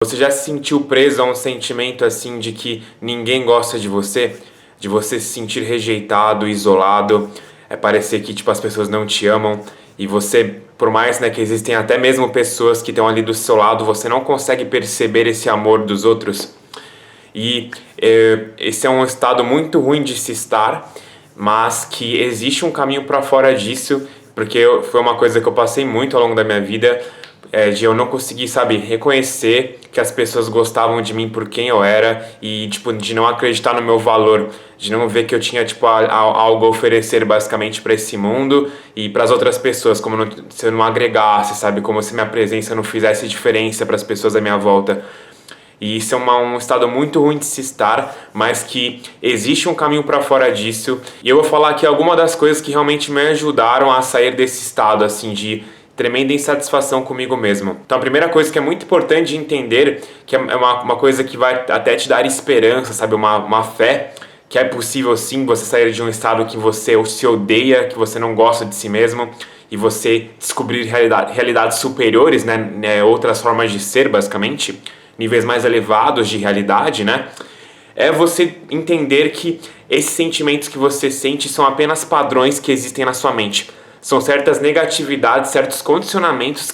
Você já se sentiu preso a um sentimento assim de que ninguém gosta de você? De você se sentir rejeitado, isolado, parecer que tipo as pessoas não te amam e você, por mais, né, que existem até mesmo pessoas que estão ali do seu lado, você não consegue perceber esse amor dos outros? E esse é um estado muito ruim de se estar, mas que existe um caminho para fora disso, porque foi uma coisa que eu passei muito ao longo da minha vida, de eu não conseguir, sabe, reconhecer que as pessoas gostavam de mim por quem eu era e, tipo, de não acreditar no meu valor, de não ver que eu tinha, tipo, algo a oferecer basicamente para esse mundo e para as outras pessoas, como se eu não agregasse, sabe, como se minha presença não fizesse diferença para as pessoas à minha volta. E isso é um estado muito ruim de se estar, mas que existe um caminho para fora disso. E eu vou falar aqui algumas das coisas que realmente me ajudaram a sair desse estado, assim, de tremenda insatisfação comigo mesmo. Então a primeira coisa que é muito importante de entender, que é uma coisa que vai até te dar esperança, sabe, uma fé, que é possível sim você sair de um estado que você se odeia, que você não gosta de si mesmo, e você descobrir realidades superiores, né, outras formas de ser, basicamente, níveis mais elevados de realidade, né? É você entender que esses sentimentos que você sente são apenas padrões que existem na sua mente. São certas negatividades, certos condicionamentos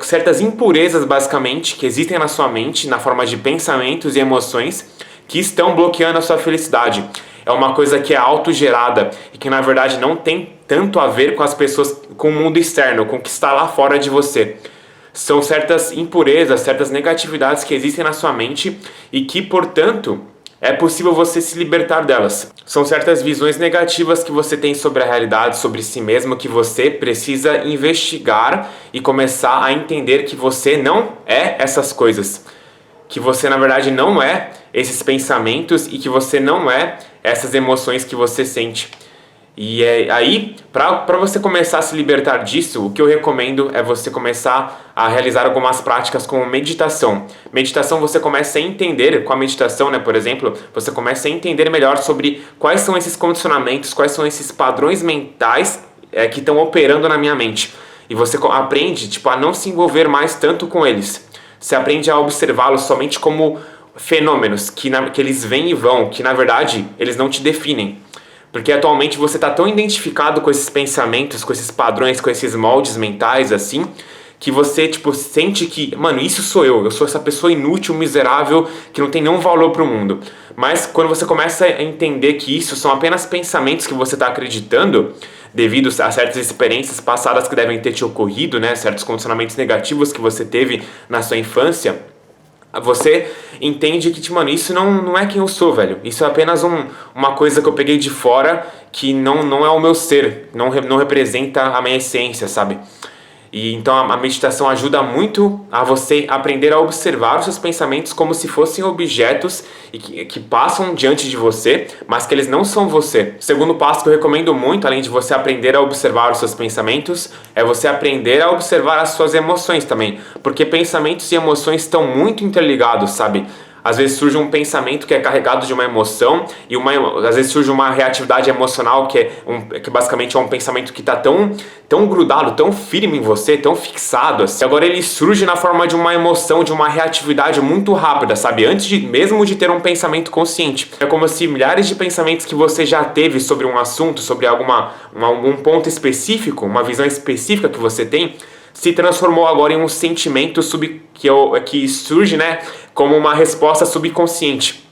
certas impurezas, basicamente, que existem na sua mente, na forma de pensamentos e emoções, que estão bloqueando a sua felicidade. É uma coisa que é autogerada e que, na verdade, não tem tanto a ver com as pessoas, com o mundo externo, com o que está lá fora de você. São certas impurezas, certas negatividades que existem na sua mente e que, portanto, é possível você se libertar delas. São certas visões negativas que você tem sobre a realidade, sobre si mesmo, que você precisa investigar e começar a entender que você não é essas coisas. Que você, na verdade, não é esses pensamentos e que você não é essas emoções que você sente. E aí, para você começar a se libertar disso, o que eu recomendo é você começar a realizar algumas práticas como meditação. Meditação, você começa a entender, com a meditação, né, por exemplo, você começa a entender melhor sobre quais são esses condicionamentos, quais são esses padrões mentais que estão operando na minha mente. E você aprende, tipo, a não se envolver mais tanto com eles. Você aprende a observá-los somente como fenômenos, que eles vêm e vão, que na verdade eles não te definem. Porque atualmente você está tão identificado com esses pensamentos, com esses padrões, com esses moldes mentais, assim, que você, tipo, sente que, mano, isso sou eu sou essa pessoa inútil, miserável, que não tem nenhum valor pro mundo. Mas quando você começa a entender que isso são apenas pensamentos que você está acreditando, devido a certas experiências passadas que devem ter te ocorrido, né, certos condicionamentos negativos que você teve na sua infância, você entende que, mano, isso não é quem eu sou, velho. Isso é apenas uma coisa que eu peguei de fora que não é o meu ser, não representa a minha essência, sabe? E então a meditação ajuda muito a você aprender a observar os seus pensamentos como se fossem objetos e que passam diante de você, mas que eles não são você. O segundo passo que eu recomendo muito, além de você aprender a observar os seus pensamentos, é você aprender a observar as suas emoções também, porque pensamentos e emoções estão muito interligados, sabe? Às vezes surge um pensamento que é carregado de uma emoção e às vezes surge uma reatividade emocional que basicamente é um pensamento que está tão grudado, tão firme em você, tão fixado assim. Agora ele surge na forma de uma emoção, de uma reatividade muito rápida, sabe? Mesmo de ter um pensamento consciente. É como se milhares de pensamentos que você já teve sobre um assunto, sobre um ponto específico, uma visão específica que você tem, se transformou agora em um sentimento que surge, né, como uma resposta subconsciente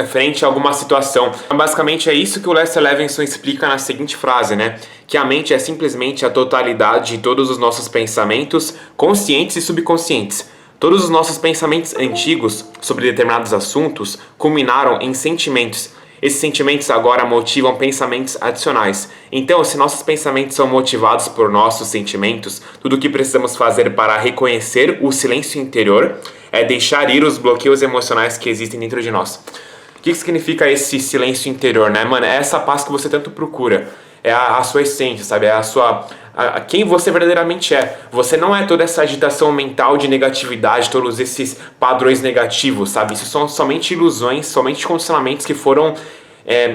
frente a alguma situação. Basicamente é isso que o Lester Levinson explica na seguinte frase, né? Que a mente é simplesmente a totalidade de todos os nossos pensamentos, conscientes e subconscientes. Todos os nossos pensamentos antigos sobre determinados assuntos culminaram em sentimentos. Esses sentimentos agora motivam pensamentos adicionais. Então, se nossos pensamentos são motivados por nossos sentimentos, tudo o que precisamos fazer para reconhecer o silêncio interior é deixar ir os bloqueios emocionais que existem dentro de nós. O que significa esse silêncio interior, né, mano? É essa paz que você tanto procura. É a sua essência, sabe? É quem você verdadeiramente é. Você não é toda essa agitação mental de negatividade, todos esses padrões negativos, sabe? Isso são somente ilusões, somente condicionamentos que foram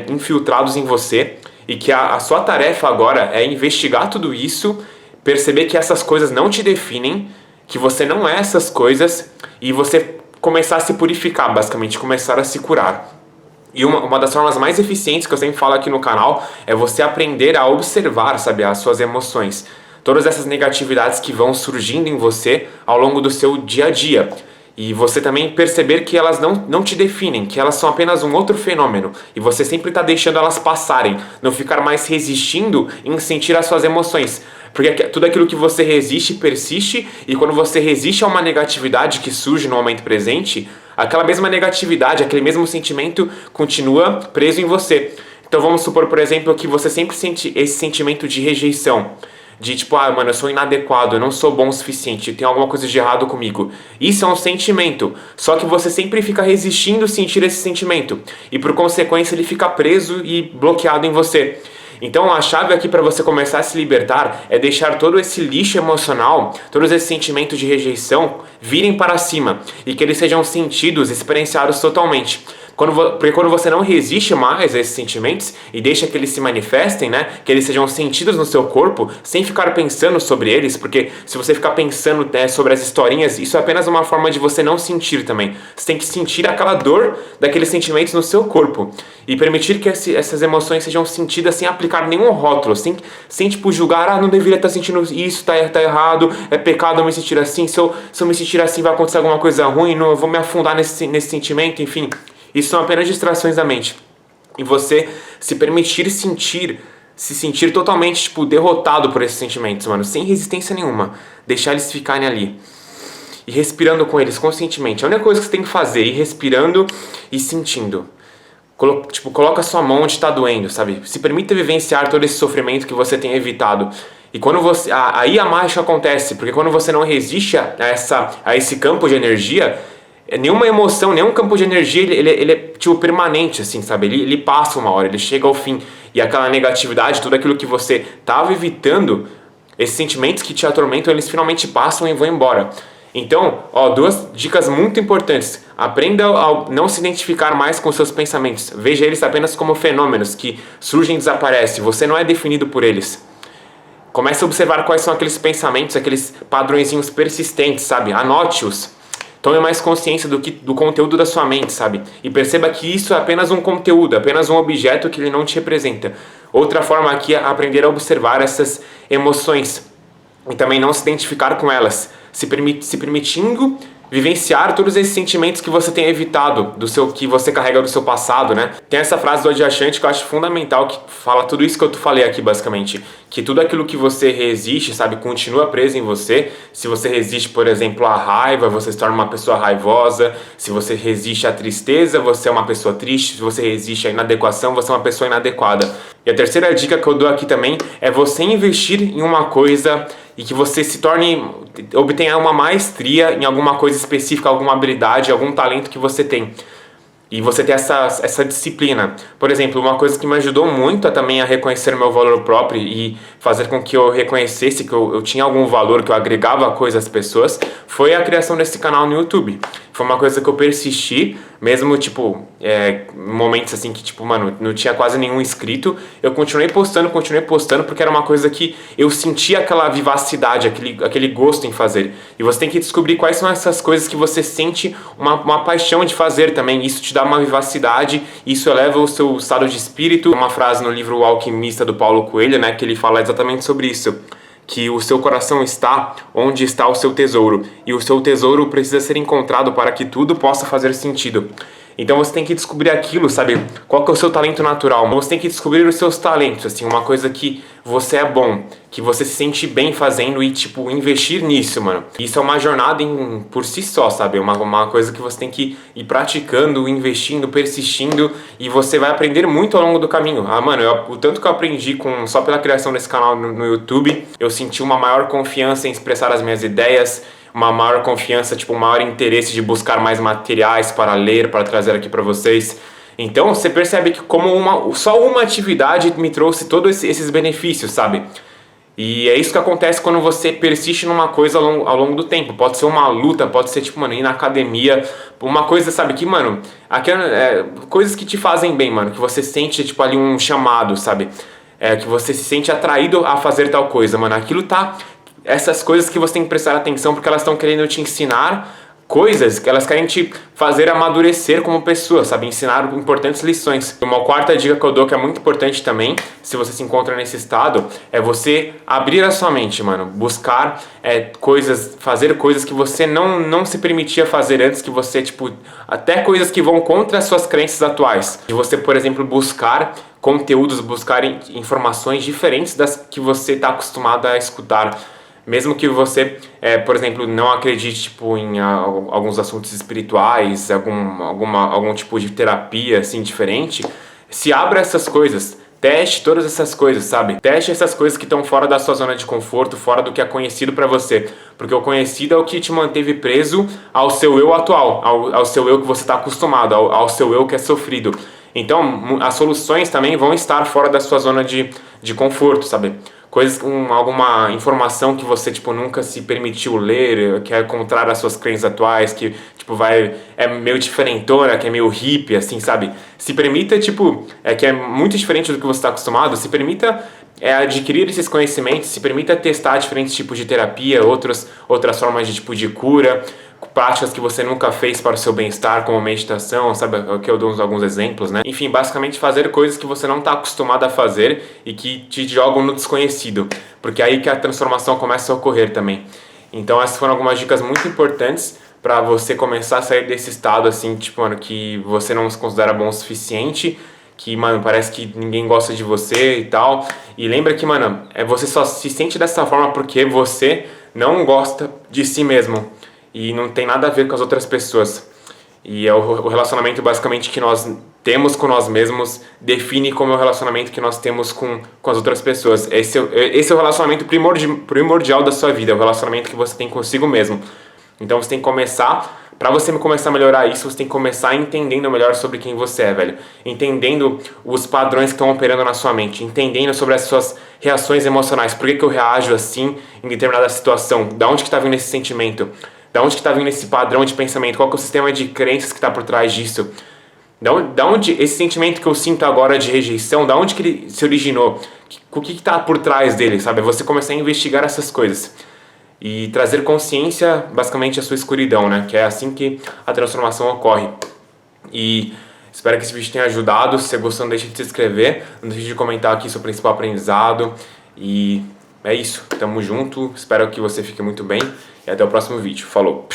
infiltrados em você e que a sua tarefa agora é investigar tudo isso, perceber que essas coisas não te definem, que você não é essas coisas e você começar a se purificar, basicamente, começar a se curar. E uma das formas mais eficientes que eu sempre falo aqui no canal é você aprender a observar, sabe, as suas emoções. Todas essas negatividades que vão surgindo em você ao longo do seu dia a dia. E você também perceber que elas não te definem, que elas são apenas um outro fenômeno. E você sempre está deixando elas passarem, não ficar mais resistindo em sentir as suas emoções. Porque tudo aquilo que você resiste persiste, e quando você resiste a uma negatividade que surge no momento presente, aquela mesma negatividade, aquele mesmo sentimento continua preso em você. Então vamos supor, por exemplo, que você sempre sente esse sentimento de rejeição. De tipo, ah, mano, eu sou inadequado, eu não sou bom o suficiente, tem alguma coisa de errado comigo. Isso é um sentimento, só que você sempre fica resistindo sentir esse sentimento. E por consequência ele fica preso e bloqueado em você. Então a chave aqui para você começar a se libertar é deixar todo esse lixo emocional, todos esses sentimentos de rejeição virem para cima e que eles sejam sentidos, experienciados totalmente. Porque quando você não resiste mais a esses sentimentos e deixa que eles se manifestem, né, que eles sejam sentidos no seu corpo, sem ficar pensando sobre eles, porque se você ficar pensando, né, sobre as historinhas, isso é apenas uma forma de você não sentir também. Você tem que sentir aquela dor daqueles sentimentos no seu corpo e permitir que essas emoções sejam sentidas sem aplicar nenhum rótulo, sem tipo julgar, ah, não deveria estar sentindo isso, tá errado, é pecado eu me sentir assim, se eu me sentir assim vai acontecer alguma coisa ruim, não, eu vou me afundar nesse sentimento, enfim. Isso são apenas distrações da mente. E você se permitir se sentir totalmente, tipo, derrotado por esses sentimentos, mano, sem resistência nenhuma. Deixar eles ficarem ali. E respirando com eles conscientemente. A única coisa que você tem que fazer é ir respirando e sentindo. Coloca a sua mão onde está doendo, sabe? Se permita vivenciar todo esse sofrimento que você tem evitado. E quando você... Aí a mágica acontece, porque quando você não resiste a esse campo de energia... Nenhuma emoção, nenhum campo de energia, ele é tipo permanente, assim, sabe? Ele passa uma hora, ele chega ao fim. E aquela negatividade, tudo aquilo que você estava evitando, esses sentimentos que te atormentam, eles finalmente passam e vão embora. Então, ó, 2 dicas muito importantes. Aprenda a não se identificar mais com seus pensamentos. Veja eles apenas como fenômenos que surgem e desaparecem. Você não é definido por eles. Comece a observar quais são aqueles pensamentos, aqueles padrõezinhos persistentes, sabe? Anote-os. Tome mais consciência do conteúdo da sua mente, sabe? E perceba que isso é apenas um conteúdo, apenas um objeto que ele não te representa. Outra forma aqui é aprender a observar essas emoções e também não se identificar com elas, se permitindo vivenciar todos esses sentimentos que você tem evitado, que você carrega do seu passado, né? Tem essa frase do Adyashanti que eu acho fundamental, que fala tudo isso que eu falei aqui, basicamente. Que tudo aquilo que você resiste, sabe, continua preso em você. Se você resiste, por exemplo, à raiva, você se torna uma pessoa raivosa. Se você resiste à tristeza, você é uma pessoa triste. Se você resiste à inadequação, você é uma pessoa inadequada. E a terceira dica que eu dou aqui também é você investir em uma coisa e que você obtenha uma maestria em alguma coisa específica, alguma habilidade, algum talento que você tem. E você ter essa disciplina. Por exemplo, uma coisa que me ajudou muito também a reconhecer o meu valor próprio e fazer com que eu reconhecesse que eu tinha algum valor, que eu agregava coisa às pessoas, foi a criação desse canal no YouTube. Foi uma coisa que eu persisti, mesmo, tipo, momentos assim que, tipo, mano, não tinha quase nenhum inscrito. Eu continuei postando, porque era uma coisa que eu sentia aquela vivacidade, aquele gosto em fazer. E você tem que descobrir quais são essas coisas que você sente uma paixão de fazer também. Isso te dá uma vivacidade, isso eleva o seu estado de espírito. Uma frase no livro O Alquimista, do Paulo Coelho, né, que ele fala exatamente sobre isso. Que o seu coração está onde está o seu tesouro. E o seu tesouro precisa ser encontrado para que tudo possa fazer sentido. Então você tem que descobrir aquilo, sabe? Qual que é o seu talento natural? Você tem que descobrir os seus talentos, assim, uma coisa que você é bom, que você se sente bem fazendo e, tipo, investir nisso, mano. Isso é uma jornada por si só, sabe? Uma coisa que você tem que ir praticando, investindo, persistindo, e você vai aprender muito ao longo do caminho. Ah, mano, o tanto que eu aprendi só pela criação desse canal no YouTube, eu senti uma maior confiança em expressar as minhas ideias, uma maior confiança, tipo, um maior interesse de buscar mais materiais para ler, para trazer aqui para vocês. Então, você percebe que só uma atividade me trouxe todos esses benefícios, sabe? E é isso que acontece quando você persiste numa coisa ao longo do tempo. Pode ser uma luta, pode ser, tipo, mano, ir na academia, uma coisa, sabe, que, mano, coisas que te fazem bem, mano, que você sente, tipo, ali um chamado, sabe? Que você se sente atraído a fazer tal coisa, mano. Aquilo tá essas coisas que você tem que prestar atenção, porque elas estão querendo te ensinar coisas que elas querem te fazer amadurecer como pessoa, sabe? Ensinar importantes lições. Uma quarta dica que eu dou, que é muito importante também, se você se encontra nesse estado, é você abrir a sua mente, mano. Buscar coisas, fazer coisas que você não se permitia fazer antes, que você, tipo, até coisas que vão contra as suas crenças atuais. De você, por exemplo, buscar conteúdos, buscar informações diferentes das que você está acostumado a escutar. Mesmo que você, por exemplo, não acredite tipo, em alguns assuntos espirituais, algum tipo de terapia assim diferente, se abra a essas coisas. Teste todas essas coisas, sabe? Teste essas coisas que estão fora da sua zona de conforto, fora do que é conhecido pra você. Porque o conhecido é o que te manteve preso ao seu eu atual, ao seu eu que você está acostumado, ao seu eu que é sofrido. Então, as soluções também vão estar fora da sua zona de conforto, sabe? Coisas alguma informação que você tipo nunca se permitiu ler, que é contrária às suas crenças atuais, que tipo é meio diferentona, que é meio hippie assim, sabe? Se permita tipo, que é muito diferente do que você está acostumado, se permita adquirir esses conhecimentos, se permita testar diferentes tipos de terapia, outras formas de tipo de cura, práticas que você nunca fez para o seu bem-estar, como meditação, sabe? Aqui eu dou alguns exemplos, né? Enfim, basicamente fazer coisas que você não está acostumado a fazer e que te jogam no desconhecido, porque é aí que a transformação começa a ocorrer também. Então essas foram algumas dicas muito importantes para você começar a sair desse estado assim, tipo, mano, que você não se considera bom o suficiente, que, mano, parece que ninguém gosta de você e tal. E lembra que, mano, você só se sente dessa forma porque você não gosta de si mesmo. E não tem nada a ver com as outras pessoas. E é o relacionamento basicamente que nós temos com nós mesmos define como é o relacionamento que nós temos com as outras pessoas. Esse é o relacionamento primordial da sua vida, é o relacionamento que você tem consigo mesmo. Então você tem que começar, para você começar a melhorar isso, você tem que começar entendendo melhor sobre quem você é, velho. Entendendo os padrões que estão operando na sua mente, entendendo sobre as suas reações emocionais. Por que eu reajo assim em determinada situação? Da onde que está vindo esse sentimento? Da onde que está vindo esse padrão de pensamento? Qual que é o sistema de crenças que está por trás disso? Da onde esse sentimento que eu sinto agora de rejeição, da onde que ele se originou? O que está por trás dele, sabe? É você começar a investigar essas coisas. E trazer consciência, basicamente, à sua escuridão, né? Que é assim que a transformação ocorre. E espero que esse vídeo tenha ajudado. Se você gostou, não deixe de se inscrever. Não deixe de comentar aqui seu principal aprendizado. E é isso. Tamo junto. Espero que você fique muito bem. E até o próximo vídeo. Falou!